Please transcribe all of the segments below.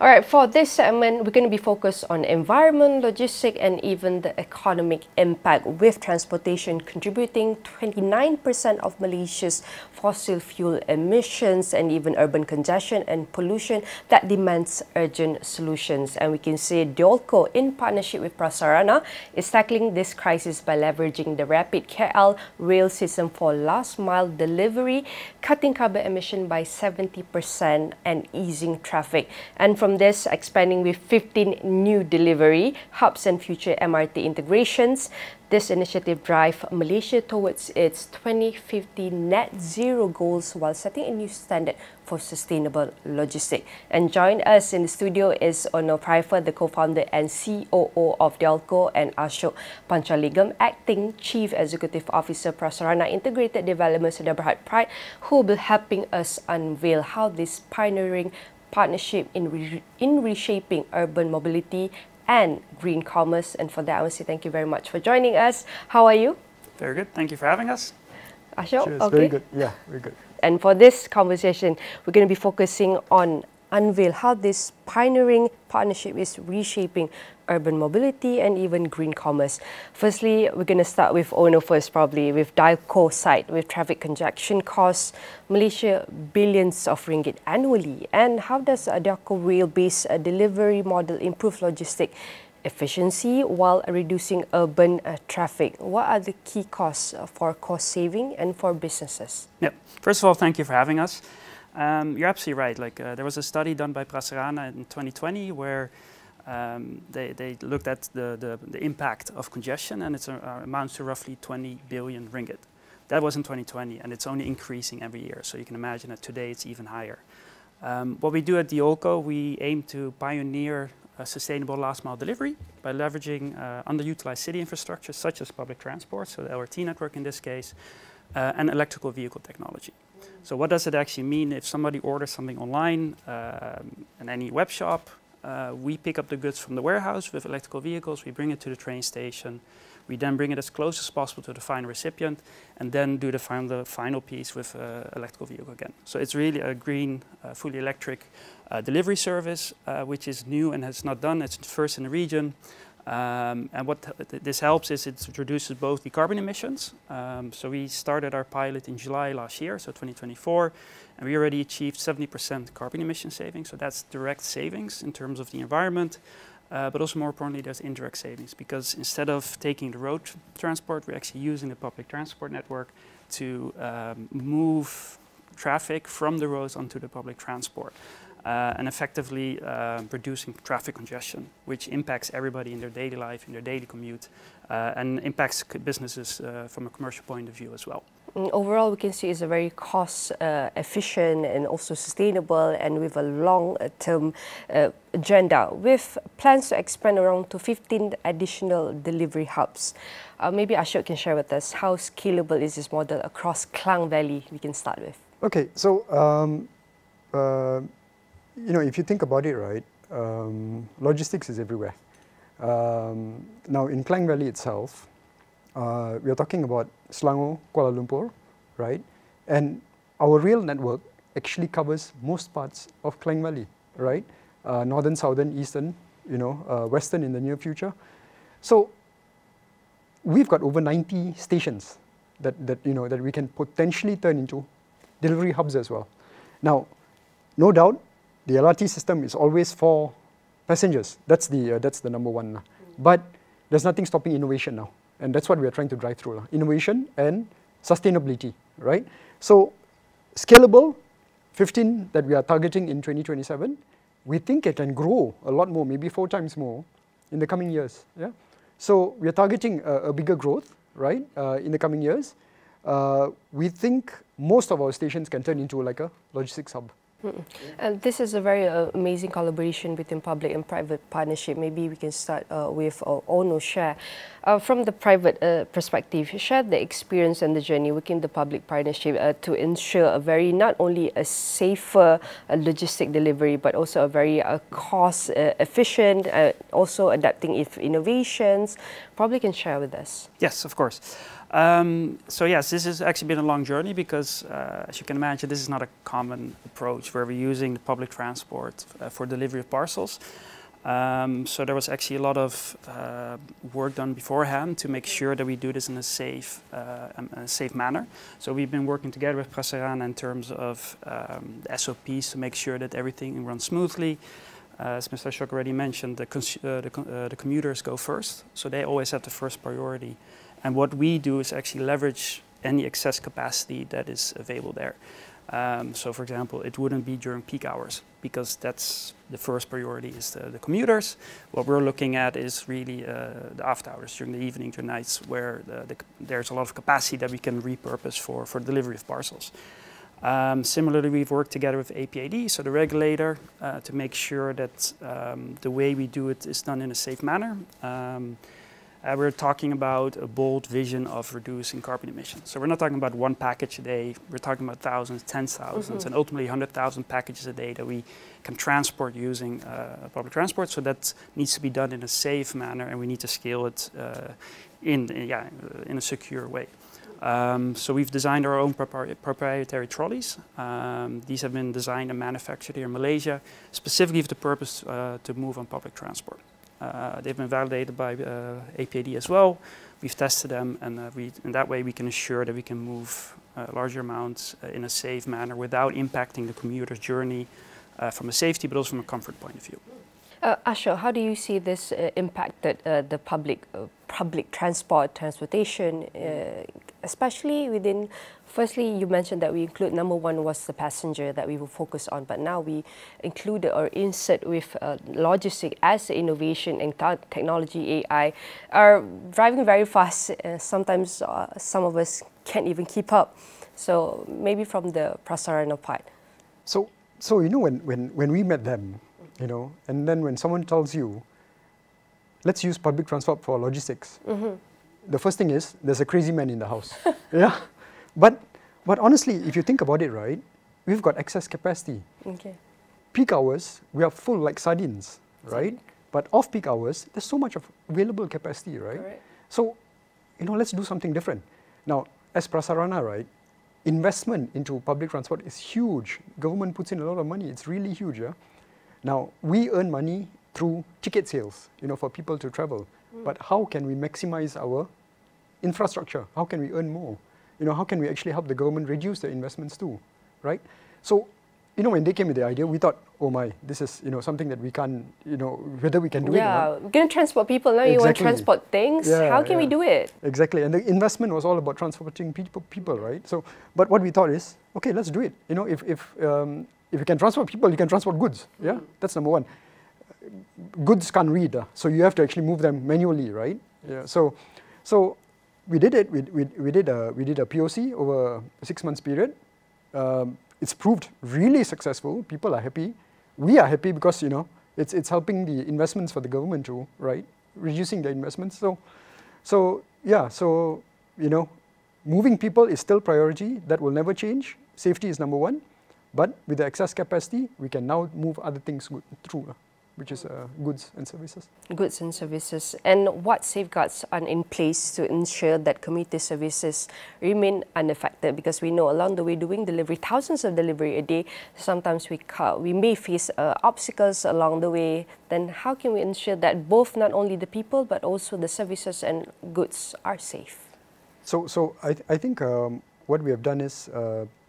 All right, for this segment, we're going to be focused on environment, logistics, and even the economic impact, with transportation contributing 29% of Malaysia's fossil fuel emissions and even urban congestion and pollution that demands urgent solutions. And we can say Diolko, in partnership with Prasarana, is tackling this crisis by leveraging the rapid KL rail system for last mile delivery, cutting carbon emission by 70% and easing traffic. And from this, expanding with 15 new delivery hubs and future MRT integrations. This initiative drives Malaysia towards its 2050 net zero goals while setting a new standard for sustainable logistics. And join us in the studio is Onno Pfeiffer, the co-founder and COO of Diolko, and Ashok Panchalingam, acting Chief Executive Officer, Prasarana Integrated Development Sedabarhat Pride, who will be helping us unveil how this pioneering partnership in reshaping urban mobility and green commerce. And for that, I want to say thank you very much for joining us. How are you? Very good. Thank you for having us. Ashok? Cheers. Okay. Very good. Yeah, very good. And for this conversation, we're going to be focusing on unveil how this pioneering partnership is reshaping urban mobility and even green commerce. Firstly, we're going to start with Onno first, probably with Diolko side, with traffic congestion costs Malaysia billions of ringgit annually. And how does a Diolko rail-based delivery model improve logistic efficiency while reducing urban traffic? What are the key costs for cost saving and for businesses? Yep. First of all, thank you for having us. You're absolutely right. There was a study done by Prasarana in 2020 where they looked at the impact of congestion, and it amounts to roughly 20 billion ringgit. That was in 2020, and it's only increasing every year. So you can imagine that today it's even higher. What we do at Diolko, we aim to pioneer sustainable last mile delivery by leveraging underutilized city infrastructure such as public transport, so the LRT network in this case, and electrical vehicle technology. So what does it actually mean if somebody orders something online in any web shop? We pick up the goods from the warehouse with electrical vehicles, we bring it to the train station, we then bring it as close as possible to the final recipient, and then do the final piece with electrical vehicle again. So it's really a green, fully electric delivery service, which is new and has not done. It's first in the region. And what this helps is it reduces both the carbon emissions. So we started our pilot in July last year, so 2024, and we already achieved 70% carbon emission savings. So that's direct savings in terms of the environment, but also more importantly, there's indirect savings, because instead of taking the road transport, we're actually using the public transport network to move traffic from the roads onto the public transport. And effectively reducing traffic congestion, which impacts everybody in their daily life, in their daily commute, and impacts businesses from a commercial point of view as well. Overall, we can see it's a very cost efficient and also sustainable, and with a long-term agenda, with plans to expand around to 15 additional delivery hubs. Maybe Ashok can share with us how scalable is this model across Klang Valley. We can start with. Okay, so you know, if you think about it, right, logistics is everywhere. Now, in Klang Valley itself, we are talking about Selangor, Kuala Lumpur, right? And our rail network actually covers most parts of Klang Valley, right? Northern, southern, eastern, you know, western in the near future. So we've got over 90 stations that we can potentially turn into delivery hubs as well. Now, no doubt, the LRT system is always for passengers. That's the number one. But there's nothing stopping innovation now. And that's what we are trying to drive through. Innovation and sustainability, right? So scalable, 15 that we are targeting in 2027. We think it can grow a lot more, maybe 4 times more in the coming years. Yeah. So we are targeting a bigger growth, right, in the coming years. We think most of our stations can turn into like a logistics hub. And this is a very amazing collaboration between public and private partnership. Maybe we can start with Onno. Share from the private perspective, share the experience and the journey within the public partnership to ensure a very, not only a safer logistic delivery, but also a very cost efficient, also adapting if innovations. Probably can share with us. Yes, of course. So yes, this has actually been a long journey because, as you can imagine, this is not a common approach where we're using the public transport for delivery of parcels. So there was actually a lot of work done beforehand to make sure that we do this in a safe manner. So we've been working together with Prasarana in terms of the SOPs to make sure that everything runs smoothly. As Mr. Ashok already mentioned, the commuters go first, so they always have the first priority. And what we do is actually leverage any excess capacity that is available there. So for example, it wouldn't be during peak hours because that's the first priority is the commuters. What we're looking at is really the after hours during the evening to nights where there's a lot of capacity that we can repurpose for delivery of parcels. Similarly, we've worked together with APAD, so the regulator, to make sure that the way we do it is done in a safe manner. We're talking about a bold vision of reducing carbon emissions. So we're not talking about one package a day, we're talking about thousands, tens of thousands, and ultimately 100,000 packages a day that we can transport using public transport. So that needs to be done in a safe manner, and we need to scale it in a secure way. So we've designed our own proprietary trolleys. These have been designed and manufactured here in Malaysia, specifically for the purpose to move on public transport. They've been validated by APAD as well. We've tested them, and in that way we can ensure that we can move larger amounts in a safe manner without impacting the commuter's journey from a safety but also from a comfort point of view. Ashok, how do you see this impacted the public transportation, especially within, firstly, you mentioned that we include, number one was the passenger that we will focus on, but now we include or insert with logistics as innovation and technology, AI, are driving very fast. Sometimes some of us can't even keep up. So maybe from the Prasarana part. So you know, when we met them, you know, and then when someone tells you, let's use public transport for logistics, the first thing is, there's a crazy man in the house. Yeah, but honestly, if you think about it, right, we've got excess capacity. Okay. Peak hours, we are full like sardines, right? But off-peak hours, there's so much of available capacity, right? Correct. So, you know, let's do something different. Now, as Prasarana, right, investment into public transport is huge. Government puts in a lot of money. It's really huge. Yeah? Now, we earn money through ticket sales, you know, for people to travel. But how can we maximize our infrastructure? How can we earn more? You know, how can we actually help the government reduce their investments too, right? So, you know, when they came with the idea, we thought, oh my, this is, you know, something that we can't, you know, whether we can do it or not. Yeah, we're going to transport people, now you want to transport things. Yeah, how can we do it? Exactly, and the investment was all about transporting people, right? So, but what we thought is, okay, let's do it. You know, if you can transport people, you can transport goods. Yeah, that's number one. Goods can't read, so you have to actually move them manually, right? Yeah. So we did it. We did a POC over a 6 months period. It's proved really successful. People are happy. We are happy because, you know, it's helping the investments for the government too, right? Reducing the investments. So you know, moving people is still priority. That will never change. Safety is number one. But with the excess capacity, we can now move other things through, which is goods and services. Goods and services. And what safeguards are in place to ensure that community services remain unaffected? Because we know along the way doing delivery, thousands of delivery a day, sometimes we may face obstacles along the way. Then how can we ensure that both not only the people but also the services and goods are safe? So I think what we have done is,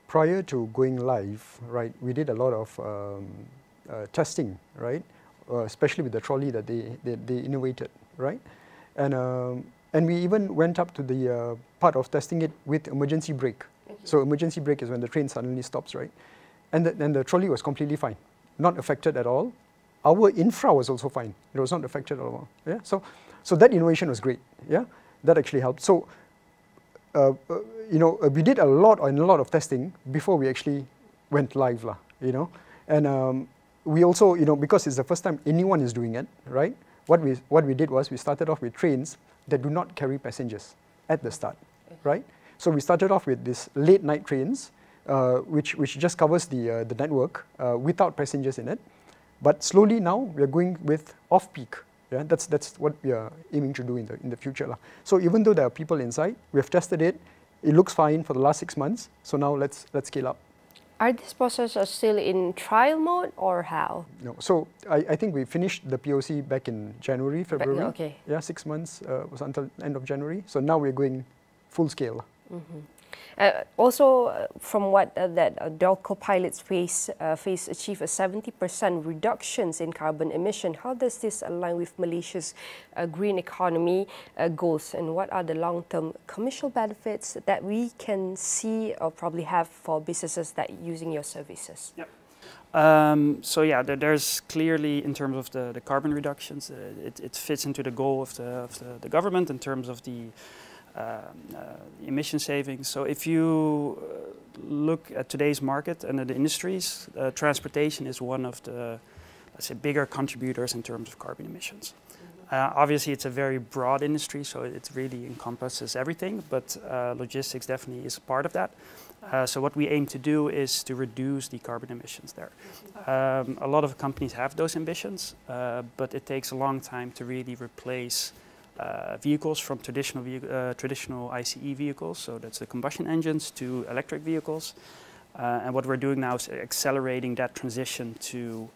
prior to going live, right, we did a lot of testing, right? Especially with the trolley that they innovated, right? And we even went up to the part of testing it with emergency brake. So emergency brake is when the train suddenly stops, right? And the trolley was completely fine, not affected at all. Our infra was also fine; it was not affected at all. Yeah. So that innovation was great. Yeah, that actually helped. So you know, we did a lot of testing before we actually went live, lah. You know, and we also, you know, because it's the first time anyone is doing it, right? What we did was we started off with trains that do not carry passengers at the start, right? So we started off with these late night trains, which just covers the network without passengers in it. But slowly now we are going with off-peak Yeah, that's what we are aiming to do in the future lah. So even though there are people inside, we have tested it. It looks fine for the last 6 months. So now let's scale up. Are these processes still in trial mode or how? No, so I think we finished the POC back in January, February. Okay. Yeah, 6 months was until end of January. So now we're going full scale. Also, from what that Diolko pilots face achieve a 70% reductions in carbon emission. How does this align with Malaysia's green economy goals, and what are the long-term commercial benefits that we can see or probably have for businesses that using your services? Yep. So yeah, there's clearly, in terms of the carbon reductions, it fits into the goal of the government in terms of the emission savings. So if you look at today's market and the industries, transportation is one of the, let's say, bigger contributors in terms of carbon emissions. Obviously, it's a very broad industry, so it really encompasses everything, but logistics definitely is a part of that. So what we aim to do is to reduce the carbon emissions there. A lot of companies have those ambitions, but it takes a long time to really replace vehicles from traditional ICE vehicles, so that's the combustion engines, to electric vehicles. And what we're doing now is accelerating that transition to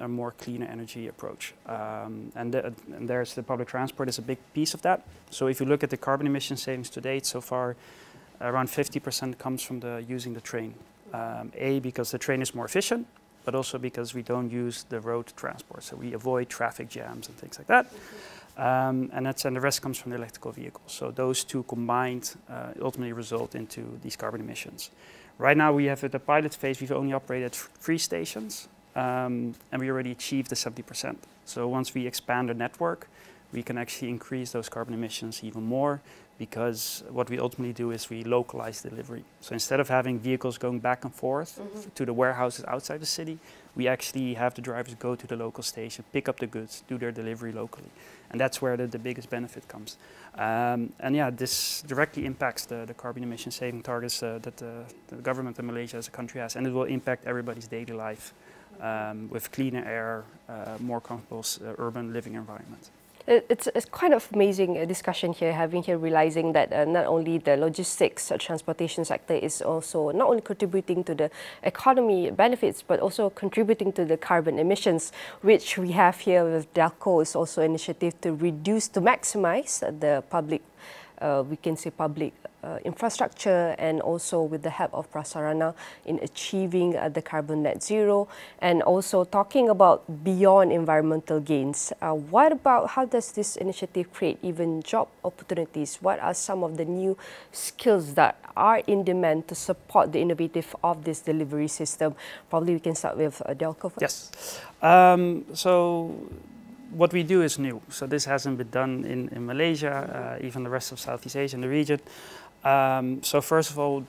a more cleaner energy approach. And there's the public transport is a big piece of that. So if you look at the carbon emission savings to date, so far around 50% comes from using the train. Because the train is more efficient, but also because we don't use the road transport, so we avoid traffic jams and things like that. And the rest comes from the electrical vehicles. So those two combined ultimately result into these carbon emissions. Right now we have at the pilot phase, we've only operated 3 stations, and we already achieved the 70%. So once we expand the network, we can actually increase those carbon emissions even more, because what we ultimately do is we localize delivery. So instead of having vehicles going back and forth to the warehouses outside the city, we actually have the drivers go to the local station, pick up the goods, do their delivery locally. And that's where the biggest benefit comes. And yeah, this directly impacts the carbon emission saving targets that the government of Malaysia as a country has, and it will impact everybody's daily life with cleaner air, more comfortable urban living environment. It's kind of amazing discussion here, realizing that not only the logistics transportation sector is also not only contributing to the economy benefits, but also contributing to the carbon emissions, which we have here with Diolko is also an initiative to maximize the public, we can say public infrastructure, and also with the help of Prasarana in achieving the carbon net zero, and also talking about beyond environmental gains. What about how does this initiative create even job opportunities? What are some of the new skills that are in demand to support the innovative of this delivery system? Probably we can start with Diolko first. Yes. So what we do is new. So this hasn't been done in Malaysia, even the rest of Southeast Asia and the region. So first of all,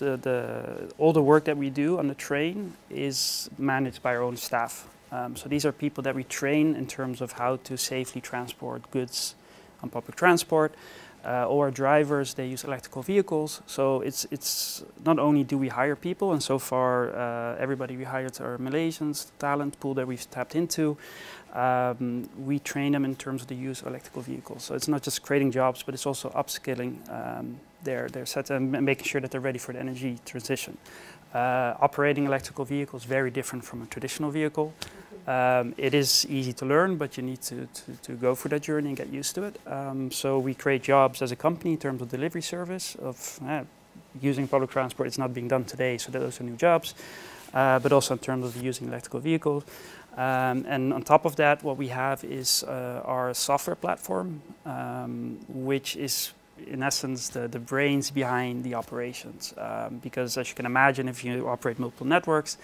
all the work that we do on the train is managed by our own staff. So these are people that we train in terms of how to safely transport goods on public transport. All our drivers, they use electrical vehicles. So it's not only do we hire people, and so far everybody we hired are Malaysians, talent pool that we've tapped into. We train them in terms of the use of electrical vehicles. So it's not just creating jobs, but it's also upskilling their set and making sure that they're ready for the energy transition. Operating electrical vehicles is very different from a traditional vehicle. It is easy to learn, but you need to go through that journey and get used to it. So we create jobs as a company in terms of delivery service of using public transport. It's not being done today, so those are new jobs. But also in terms of using electrical vehicles. And on top of that, what we have is our software platform, which is in essence the brains behind the operations. Because as you can imagine, if you operate multiple networks,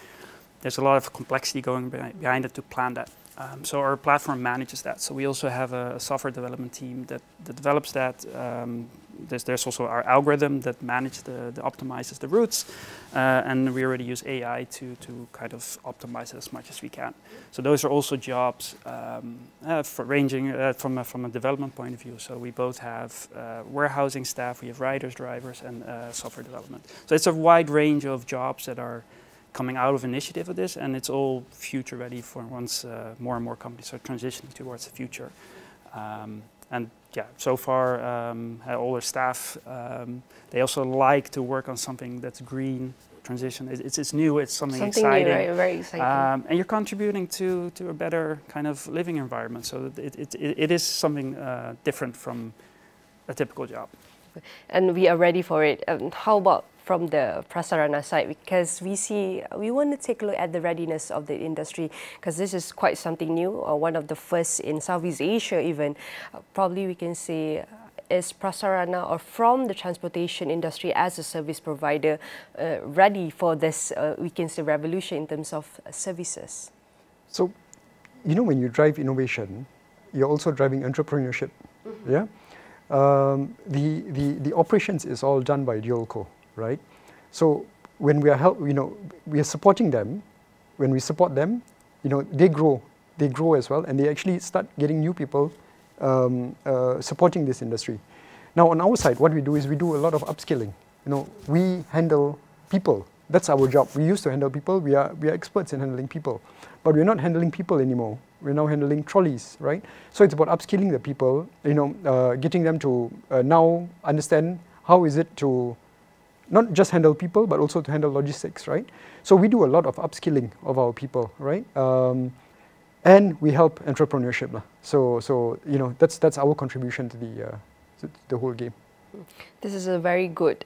there's a lot of complexity going behind it to plan that. So our platform manages that. So we also have a software development team that develops that. There's also our algorithm that optimizes the routes, and we already use AI to kind of optimize it as much as we can. So those are also jobs ranging from a development point of view. So we both have warehousing staff, we have riders, drivers, and software development. So it's a wide range of jobs that are coming out of initiative of this, and it's all future ready for once more and more companies are transitioning towards the future. And yeah, so far all our staff, they also like to work on something that's green transition. It's new, it's something exciting. New, right? Very exciting. And you're contributing to a better kind of living environment. So it is something different from a typical job. And we are ready for it. How about from the Prasarana side? Because we want to take a look at the readiness of the industry, because this is quite something new, one of the first in Southeast Asia even. Probably we can say, is Prasarana, or from the transportation industry as a service provider, ready for this, we can say, revolution in terms of services? So, you know, when you drive innovation, you're also driving entrepreneurship. Mm-hmm. Yeah. The operations is all done by Diolko, right? So when we are we are supporting them. When we support them, they grow as well, and they actually start getting new people supporting this industry. Now on our side, what we do is we do a lot of upskilling. We handle people. That's our job. We used to handle people. We are experts in handling people, but we're not handling people anymore. We're now handling trolleys, right? So it's about upskilling the people, getting them to now understand how is it to not just handle people, but also to handle logistics, right? So we do a lot of upskilling of our people, right? And we help entrepreneurship. So that's our contribution to the whole game. This is a very good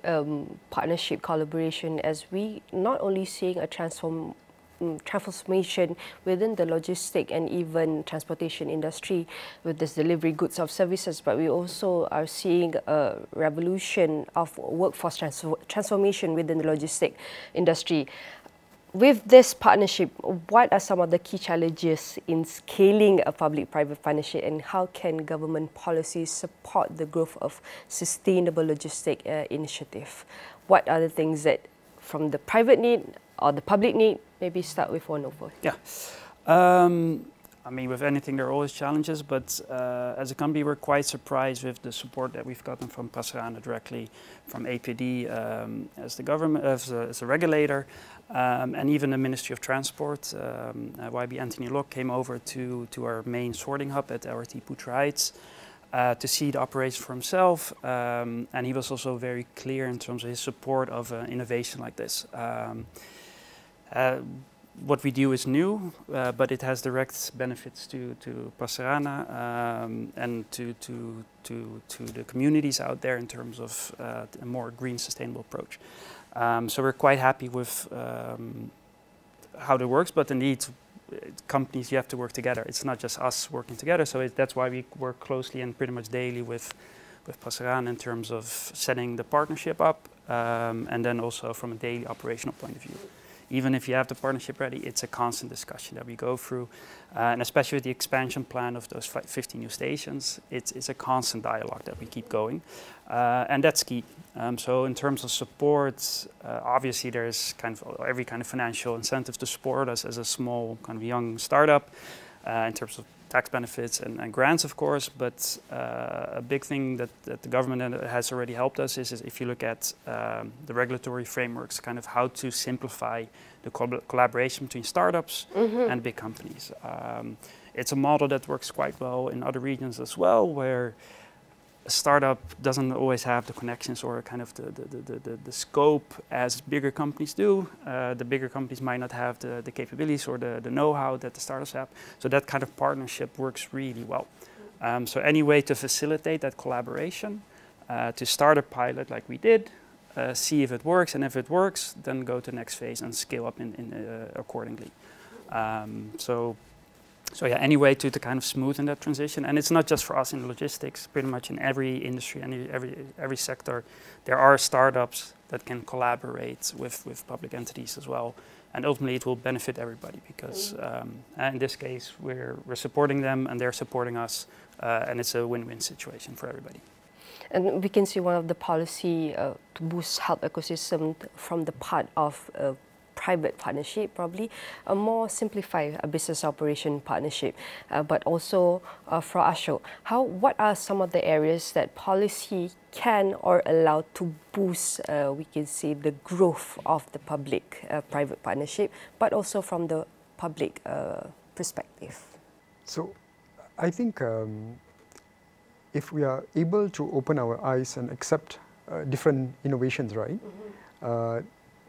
partnership collaboration, as we not only seeing a transformation within the logistic and even transportation industry with this delivery goods of services, but we also are seeing a revolution of workforce transformation within the logistic industry. With this partnership, what are some of the key challenges in scaling a public-private partnership, and how can government policies support the growth of sustainable logistic initiative? What are the things that from the private need or the public need? Maybe start with Onno. Yeah. I mean, with anything, there are always challenges, but as a company, we're quite surprised with the support that we've gotten from Prasarana directly, from APD as the government, as a regulator, and even the Ministry of Transport. YB Anthony Lok came over to our main sorting hub at LRT Putra Heights to see the operation for himself, and he was also very clear in terms of his support of innovation like this. What we do is new, but it has direct benefits to Prasarana and to the communities out there in terms of a more green, sustainable approach. So we're quite happy with how it works, but indeed, companies, you have to work together. It's not just us working together, so that's why we work closely and pretty much daily with Prasarana in terms of setting the partnership up, and then also from a daily operational point of view. Even if you have the partnership ready, it's a constant discussion that we go through. And especially with the expansion plan of those 50 new stations, it's a constant dialogue that we keep going. And that's key. So in terms of support, obviously there's kind of every kind of financial incentive to support us as a small kind of young startup in terms of tax benefits and grants, of course, but a big thing that the government has already helped us is if you look at the regulatory frameworks, kind of how to simplify the collaboration between startups and big companies. It's a model that works quite well in other regions as well, where a startup doesn't always have the connections or kind of the scope as bigger companies do. The bigger companies might not have the capabilities or the know-how that the startups have. So that kind of partnership works really well. So any way to facilitate that collaboration, to start a pilot like we did, see if it works, and if it works, then go to the next phase and scale up accordingly. So yeah, any way to kind of smoothen that transition, and it's not just for us in logistics. Pretty much in every industry and every sector, there are startups that can collaborate with public entities as well, and ultimately it will benefit everybody because in this case we're supporting them and they're supporting us, and it's a win-win situation for everybody. And we can see one of the policy to boost health ecosystem from the part of public-private partnership, probably a more simplified business operation partnership. But also for Ashok, what are some of the areas that policy can or allow to boost, we can say, the growth of the public-private partnership, but also from the public perspective? So I think if we are able to open our eyes and accept different innovations, right,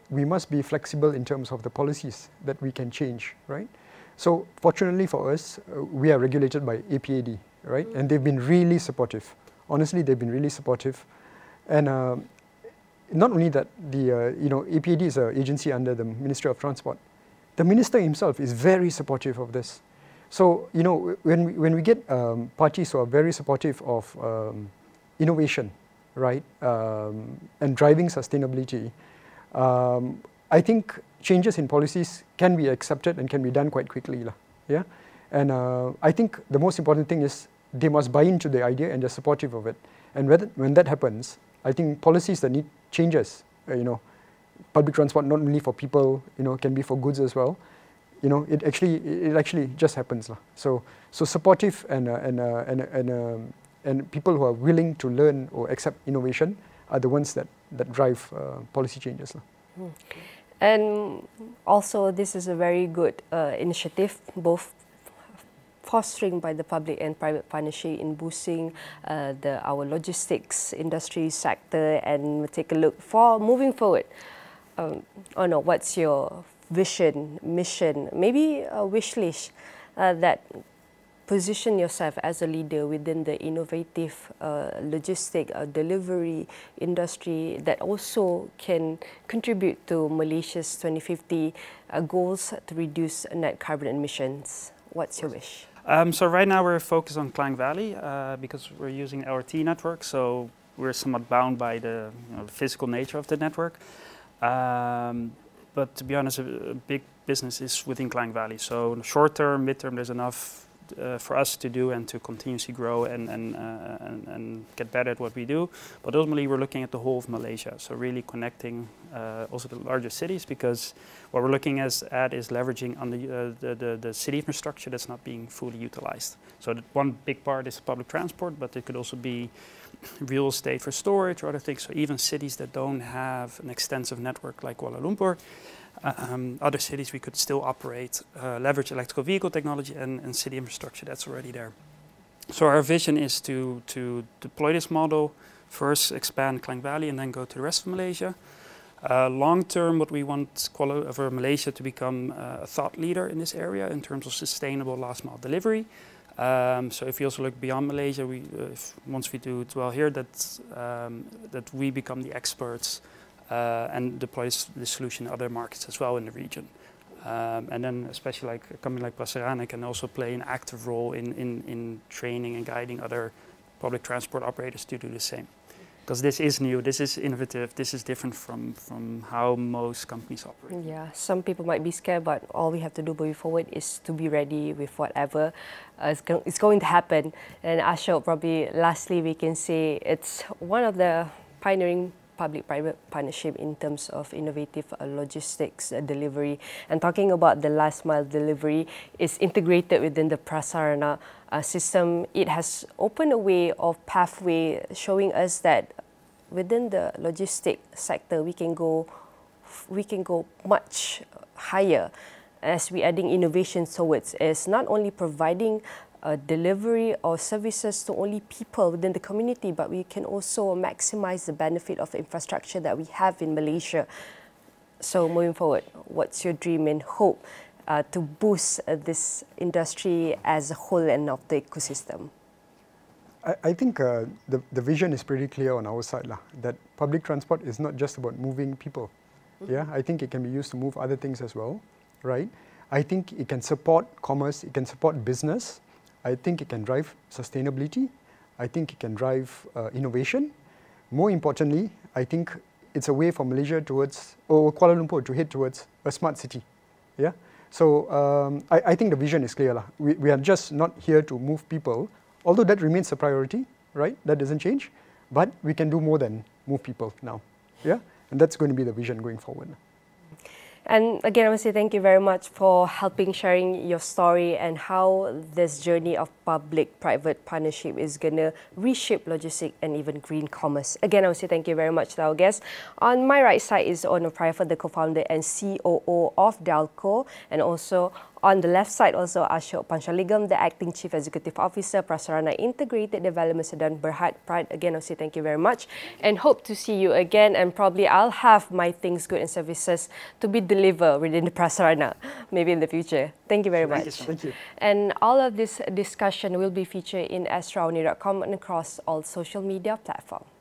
we must be flexible in terms of the policies that we can change, right? So fortunately for us, we are regulated by APAD, right? And they've been really supportive. Honestly, they've been really supportive. And not only that, the APAD is an agency under the Ministry of Transport. The minister himself is very supportive of this. So, when we get parties who are very supportive of innovation, right, and driving sustainability, I think changes in policies can be accepted and can be done quite quickly. Yeah? And I think the most important thing is they must buy into the idea and they're supportive of it. And when that happens, I think policies that need changes, public transport not only for people, can be for goods as well. It actually just happens. So supportive and people who are willing to learn or accept innovation are the ones that drive policy changes. And also, this is a very good initiative, both fostering by the public and private partnership in boosting our logistics industry sector, and take a look for moving forward. Onno, what's your vision, mission, maybe a wish list that position yourself as a leader within the innovative logistic delivery industry that also can contribute to Malaysia's 2050 goals to reduce net carbon emissions? What's your wish? So right now we're focused on Klang Valley because we're using LRT network, so we're somewhat bound by the physical nature of the network. But to be honest, a big business is within Klang Valley. So short term, mid term, there's enough for us to do and to continuously grow and get better at what we do. But ultimately, we're looking at the whole of Malaysia. So really connecting also the larger cities, because what we're looking at is leveraging on the city infrastructure that's not being fully utilized. So one big part is public transport, but it could also be real estate for storage or other things. So even cities that don't have an extensive network like Kuala Lumpur, other cities we could still operate, leverage electrical vehicle technology and city infrastructure that's already there. So our vision is to deploy this model, first expand Klang Valley and then go to the rest of Malaysia. Long term, what we want for Malaysia to become a thought leader in this area in terms of sustainable last mile delivery. So if you also look beyond Malaysia, once we do it well here, that we become the experts and deploy the solution in other markets as well in the region. And then especially like a company like Prasarana can also play an active role in training and guiding other public transport operators to do the same. Because this is new, this is innovative, this is different from how most companies operate. Yeah, some people might be scared, but all we have to do moving forward is to be ready with whatever is going to happen. And Ashok, probably lastly, we can say it's one of the pioneering public-private partnership in terms of innovative logistics delivery. And talking about the last mile delivery is integrated within the Prasarana system. It has opened a way of pathway showing us that within the logistic sector we can go much higher as we adding innovation towards is not only providing delivery or services to only people within the community, but we can also maximize the benefit of the infrastructure that we have in Malaysia. So moving forward, what's your dream and hope to boost this industry as a whole and of the ecosystem? I think the vision is pretty clear on our side, that public transport is not just about moving people. Yeah, I think it can be used to move other things as well, right? I think it can support commerce, it can support business. I think it can drive sustainability. I think it can drive innovation. More importantly, I think it's a way for Malaysia towards, or Kuala Lumpur to head towards a smart city. Yeah. So I think the vision is clear. We are just not here to move people, although that remains a priority, right? That doesn't change. But we can do more than move people now. Yeah. And that's going to be the vision going forward. And again, I want to say thank you very much for sharing your story and how this journey of public-private partnership is going to reshape logistics and even green commerce. Again, I want to say thank you very much to our guests. On my right side is Onno Pfeiffer, the co-founder and COO of Diolko, and also on the left side, also Ashok Panchalingam, the Acting Chief Executive Officer, Prasarana Integrated Development Sedan Berhad Pride. Again, I'll say thank you very much and hope to see you again. And probably I'll have my things, goods and services to be delivered within the Prasarana, maybe in the future. Thank you very much. Thank you. And all of this discussion will be featured in AstroAwani.com and across all social media platforms.